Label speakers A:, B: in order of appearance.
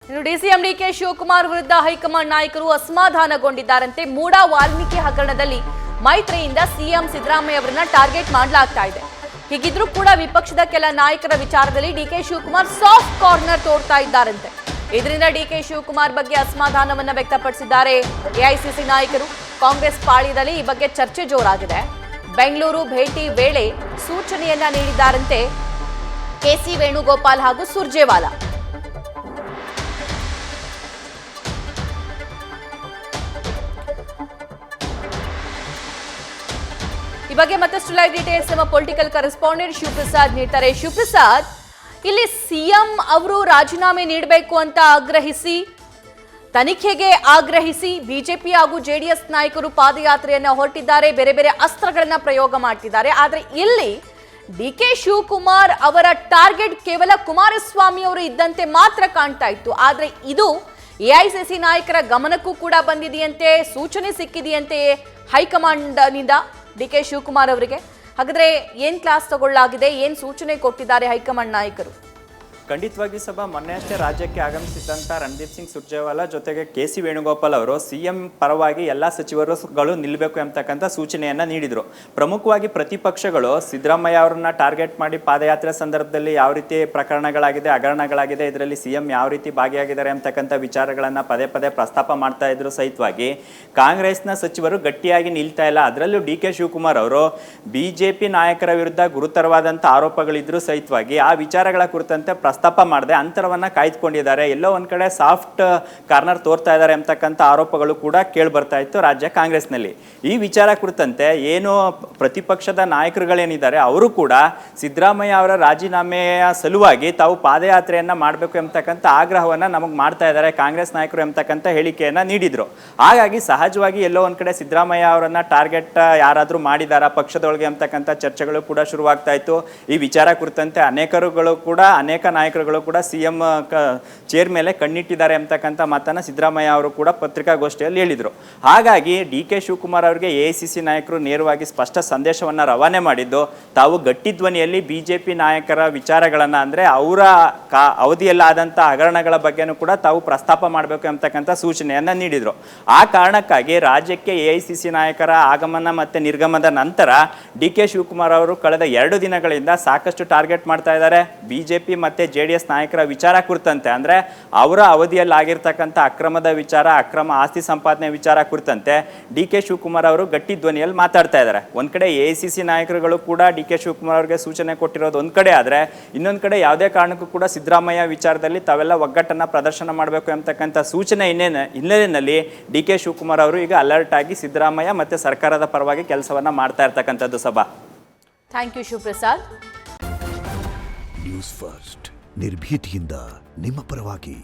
A: ಇನ್ನು DCM DK Shivakumar ವಿರುದ್ಧ high command ನಾಯಕರು ಅಸಮಾಧಾನಗೊಂಡಿದ್ದಾರಂತೆ. ಮೂಡ ವಾಲ್ಮೀಕಿ ಹಗರಣದಲ್ಲಿ ಮೈತ್ರಿಯಿಂದ ಸಿಎಂ ಸಿದ್ದರಾಮಯ್ಯ ಅವರನ್ನ ಟಾರ್ಗೆಟ್ ಮಾಡಲಾಗ್ತಾ ಇದೆ. ಹೀಗಿದ್ರೂ ಕೂಡ ವಿಪಕ್ಷದ ಕೆಲ ನಾಯಕರ ವಿಚಾರದಲ್ಲಿ ಡಿಕೆ ಶಿವಕುಮಾರ್ ಸಾಫ್ಟ್ ಕಾರ್ನರ್ ತೋರ್ತಾ ಇದ್ದಾರಂತೆ. ಇದರಿಂದ ಡಿಕೆ ಶಿವಕುಮಾರ್ ಬಗ್ಗೆ ಅಸಮಾಧಾನವನ್ನ ವ್ಯಕ್ತಪಡಿಸಿದ್ದಾರೆ ಎಐಸಿಸಿ ನಾಯಕರು. ಕಾಂಗ್ರೆಸ್ ಪಾಳ್ಯದಲ್ಲಿ ಈ ಬಗ್ಗೆ ಚರ್ಚೆ ಜೋರಾಗಿದೆ. ಬೆಂಗಳೂರು ಭೇಟಿ ವೇಳೆ ಸೂಚನೆಯನ್ನ ನೀಡಿದ್ದಾರಂತೆ ಕೆಸಿ ವೇಣುಗೋಪಾಲ್ ಹಾಗೂ ಸುರ್ಜೇವಾಲಾ. ಈ ಬಗ್ಗೆ ಮತ್ತಷ್ಟು ಲೈವ್ ಡೀಟೇಲ್ಸ್ ನಮ್ಮ ಪೊಲಿಟಿಕಲ್ ಕರೆಸ್ಪಾಂಡೆಂಟ್ ಶಿವಪ್ರಸಾದ್ ನೀಡ್ತಾರೆ. ಶಿವಪ್ರಸಾದ್, ಇಲ್ಲಿ ಸಿಎಂ ಅವರು ರಾಜೀನಾಮೆ ನೀಡಬೇಕು ಅಂತ ಆಗ್ರಹಿಸಿ, ತನಿಖೆಗೆ ಆಗ್ರಹಿಸಿ ಬಿಜೆಪಿ ಹಾಗೂ ಜೆಡಿಎಸ್ ನಾಯಕರು ಪಾದಯಾತ್ರೆಯನ್ನ ಹೊರಟಿದ್ದಾರೆ, ಬೇರೆ ಬೇರೆ ಅಸ್ತ್ರಗಳನ್ನ ಪ್ರಯೋಗ ಮಾಡ್ತಿದ್ದಾರೆ. ಆದ್ರೆ ಇಲ್ಲಿ ಡಿಕೆ ಶಿವಕುಮಾರ್ ಅವರ ಟಾರ್ಗೆಟ್ ಕೇವಲ ಕುಮಾರಸ್ವಾಮಿ ಅವರು ಇದ್ದಂತೆ ಮಾತ್ರ ಕಾಣ್ತಾ ಇತ್ತು. ಆದ್ರೆ ಇದು ಎಐಸಿಸಿ ನಾಯಕರ ಗಮನಕ್ಕೂ ಕೂಡ ಬಂದಿದೆಯಂತೆ, ಸೂಚನೆ ಸಿಕ್ಕಿದೆಯಂತೆ ಹೈಕಮಾಂಡ್ ನಿಂದ ಡಿಕೆ ಶಿವಕುಮಾರ್ ಅವರಿಗೆ. ಹಾಗಾದ್ರೆ ಏನ್ ಕ್ಲಾಸ್ ತಗೊಳ್ಳಲಾಗಿದೆ, ಏನ್ ಸೂಚನೆ ಕೊಟ್ಟಿದ್ದಾರೆ ಹೈಕಮಾಂಡ್ ನಾಯಕರು?
B: ಖಂಡಿತವಾಗಿ ಸಭಾ ಮೊನ್ನೆ ಅಷ್ಟೇ ರಾಜ್ಯಕ್ಕೆ ಆಗಮಿಸಿದಂಥ ರಣದೀಪ್ ಸಿಂಗ್ ಸುರ್ಜೇವಾಲಾ ಜೊತೆಗೆ ಕೆಸಿ ವೇಣುಗೋಪಾಲ್ ಅವರು ಸಿಎಂ ಪರವಾಗಿ ಎಲ್ಲ ಸಚಿವರುಗಳು ನಿಲ್ಲಬೇಕು ಎಂಬತಕ್ಕಂಥ ಸೂಚನೆಯನ್ನು ನೀಡಿದರು. ಪ್ರಮುಖವಾಗಿ ಪ್ರತಿಪಕ್ಷಗಳು ಸಿದ್ದರಾಮಯ್ಯ ಅವರನ್ನ ಟಾರ್ಗೆಟ್ ಮಾಡಿ ಪಾದಯಾತ್ರೆ ಸಂದರ್ಭದಲ್ಲಿ ಯಾವ ರೀತಿ ಪ್ರಕರಣಗಳಾಗಿದೆ, ಹಗರಣಗಳಾಗಿದೆ, ಇದರಲ್ಲಿ ಸಿಎಂ ಯಾವ ರೀತಿ ಭಾಗಿಯಾಗಿದ್ದಾರೆ ಅಂತಕ್ಕಂಥ ವಿಚಾರಗಳನ್ನು ಪದೇ ಪದೇ ಪ್ರಸ್ತಾಪ ಮಾಡ್ತಾ ಇದ್ರು ಸಹಿತವಾಗಿ ಕಾಂಗ್ರೆಸ್ನ ಸಚಿವರು ಗಟ್ಟಿಯಾಗಿ ನಿಲ್ತಾ ಇಲ್ಲ. ಅದರಲ್ಲೂ ಡಿಕೆ ಶಿವಕುಮಾರ್ ಅವರು ಬಿಜೆಪಿ ನಾಯಕರ ವಿರುದ್ಧ ಗುರುತರವಾದಂಥ ಆರೋಪಗಳಿದ್ರು ಸಹಿತವಾಗಿ ಆ ವಿಚಾರಗಳ ಕುರಿತಂತೆ ಪ್ರಸ್ತಾಪ ಮಾಡದೆ ಅಂತರವನ್ನ ಕಾಯ್ದುಕೊಂಡಿದ್ದಾರೆ. ಎಲ್ಲೋ ಒಂದ್ ಕಡೆ ಸಾಫ್ಟ್ ಕಾರ್ನರ್ ತೋರ್ತಾ ಇದ್ದಾರೆ ಅಂತಕ್ಕಂಥ ಆರೋಪಗಳು ಕೂಡ ಕೇಳಿ ಬರ್ತಾ ಇತ್ತು ರಾಜ್ಯ ಕಾಂಗ್ರೆಸ್ನಲ್ಲಿ. ಈ ವಿಚಾರ ಕುರಿತಂತೆ ಏನು ಪ್ರತಿಪಕ್ಷದ ನಾಯಕರುಗಳೇನಿದ್ದಾರೆ ಅವರು ಕೂಡ ಸಿದ್ದರಾಮಯ್ಯ ಅವರ ರಾಜೀನಾಮೆಯ ಸಲುವಾಗಿ ತಾವು ಪಾದಯಾತ್ರೆಯನ್ನ ಮಾಡಬೇಕು ಎಂಬತಕ್ಕಂಥ ಆಗ್ರಹವನ್ನ ನಮಗೆ ಮಾಡ್ತಾ ಇದ್ದಾರೆ ಕಾಂಗ್ರೆಸ್ ನಾಯಕರು ಎಂಬತಕ್ಕಂಥ ಹೇಳಿಕೆಯನ್ನ ನೀಡಿದ್ರು. ಹಾಗಾಗಿ ಸಹಜವಾಗಿ ಎಲ್ಲೋ ಒಂದ್ ಕಡೆ ಸಿದ್ದರಾಮಯ್ಯ ಅವರನ್ನ ಟಾರ್ಗೆಟ್ ಯಾರಾದ್ರೂ ಮಾಡಿದಾರ ಪಕ್ಷದೊಳಗೆ ಎಂಬತಕ್ಕಂಥ ಚರ್ಚೆಗಳು ಕೂಡ ಶುರುವಾಗ್ತಾ ಇತ್ತು. ಈ ವಿಚಾರ ಕುರಿತಂತೆ ಅನೇಕ ನಾಯಕರುಗಳು ಕೂಡ ಸಿಎಂ ಚೇರ್ ಮೇಲೆ ಕಣ್ಣಿಟ್ಟಿದ್ದಾರೆ ಎಂಬತಕ್ಕಂಥ ಮಾತನ್ನ ಸಿದ್ದರಾಮಯ್ಯ ಅವರು ಕೂಡ ಪತ್ರಿಕಾಗೋಷ್ಠಿಯಲ್ಲಿ ಹೇಳಿದರು. ಹಾಗಾಗಿ ಡಿ ಕೆ ಶಿವಕುಮಾರ್ ಅವರಿಗೆ ಎಐಸಿಸಿ ನಾಯಕರು ನೇರವಾಗಿ ಸ್ಪಷ್ಟ ಸಂದೇಶವನ್ನು ರವಾನೆ ಮಾಡಿದ್ದು, ತಾವು ಗಟ್ಟಿ ಧ್ವನಿಯಲ್ಲಿ ಬಿಜೆಪಿ ನಾಯಕರ ವಿಚಾರಗಳನ್ನ ಅಂದ್ರೆ ಅವರ ಅವಧಿಯಲ್ಲಾದಂಥ ಹಗರಣಗಳ ಬಗ್ಗೆನೂ ಕೂಡ ತಾವು ಪ್ರಸ್ತಾಪ ಮಾಡಬೇಕು ಎಂಬತಕ್ಕಂಥ ಸೂಚನೆಯನ್ನ ನೀಡಿದರು. ಆ ಕಾರಣಕ್ಕಾಗಿ ರಾಜ್ಯಕ್ಕೆ ಎಐಸಿಸಿ ನಾಯಕರ ಆಗಮನ ಮತ್ತೆ ನಿರ್ಗಮನದ ನಂತರ ಡಿ ಕೆ ಶಿವಕುಮಾರ್ ಅವರು ಕಳೆದ 2 ದಿನಗಳಿಂದ ಸಾಕಷ್ಟು ಟಾರ್ಗೆಟ್ ಮಾಡ್ತಾ ಇದ್ದಾರೆ. ಬಿಜೆಪಿ ಮತ್ತೆ ಜೆಡಿಎಸ್ ನಾಯಕರ ವಿಚಾರ ಕುರಿತಂತೆ ಅಂದ್ರೆ ಅವರ ಅವಧಿಯಲ್ಲಿ ಆಗಿರ್ತಕ್ಕಂಥ ಅಕ್ರಮದ ವಿಚಾರ, ಅಕ್ರಮ ಆಸ್ತಿ ಸಂಪಾದನೆ ವಿಚಾರ ಕುರಿತಂತೆ ಡಿ ಕೆ ಶಿವಕುಮಾರ್ ಅವರು ಗಟ್ಟಿ ಧ್ವನಿಯಲ್ಲಿ ಮಾತಾಡ್ತಾ ಇದ್ದಾರೆ. ಒಂದ್ ಕಡೆ ಎಐಸಿಸಿ ನಾಯಕರುಗಳು ಕೂಡ ಡಿ ಕೆ ಶಿವಕುಮಾರ್ ಅವರಿಗೆ ಸೂಚನೆ ಕೊಟ್ಟಿರೋದು ಒಂದ್ ಕಡೆ ಆದ್ರೆ, ಇನ್ನೊಂದ್ ಕಡೆ ಯಾವುದೇ ಕಾರಣಕ್ಕೂ ಕೂಡ ಸಿದ್ದರಾಮಯ್ಯ ವಿಚಾರದಲ್ಲಿ ತಾವೆಲ್ಲ ಒಗ್ಗಟ್ಟನ್ನ ಪ್ರದರ್ಶನ ಮಾಡಬೇಕು ಎಂಬತಕ್ಕಂಥ ಸೂಚನೆ ಹಿನ್ನೆಲೆಯಲ್ಲಿ ಡಿ ಕೆ ಶಿವಕುಮಾರ್ ಅವರು ಈಗ ಅಲರ್ಟ್ ಆಗಿ ಸಿದ್ದರಾಮಯ್ಯ ಮತ್ತೆ ಸರ್ಕಾರದ ಪರವಾಗಿ ಕೆಲಸವನ್ನ ಮಾಡ್ತಾ ಇರ್ತಕ್ಕಂಥದ್ದು. ಸಭಾ,
A: thank you Shivaprasad.
C: News first ನಿರ್ಭೀತಿಯಿಂದ ನಿಮ್ಮ ಪರವಾಗಿ.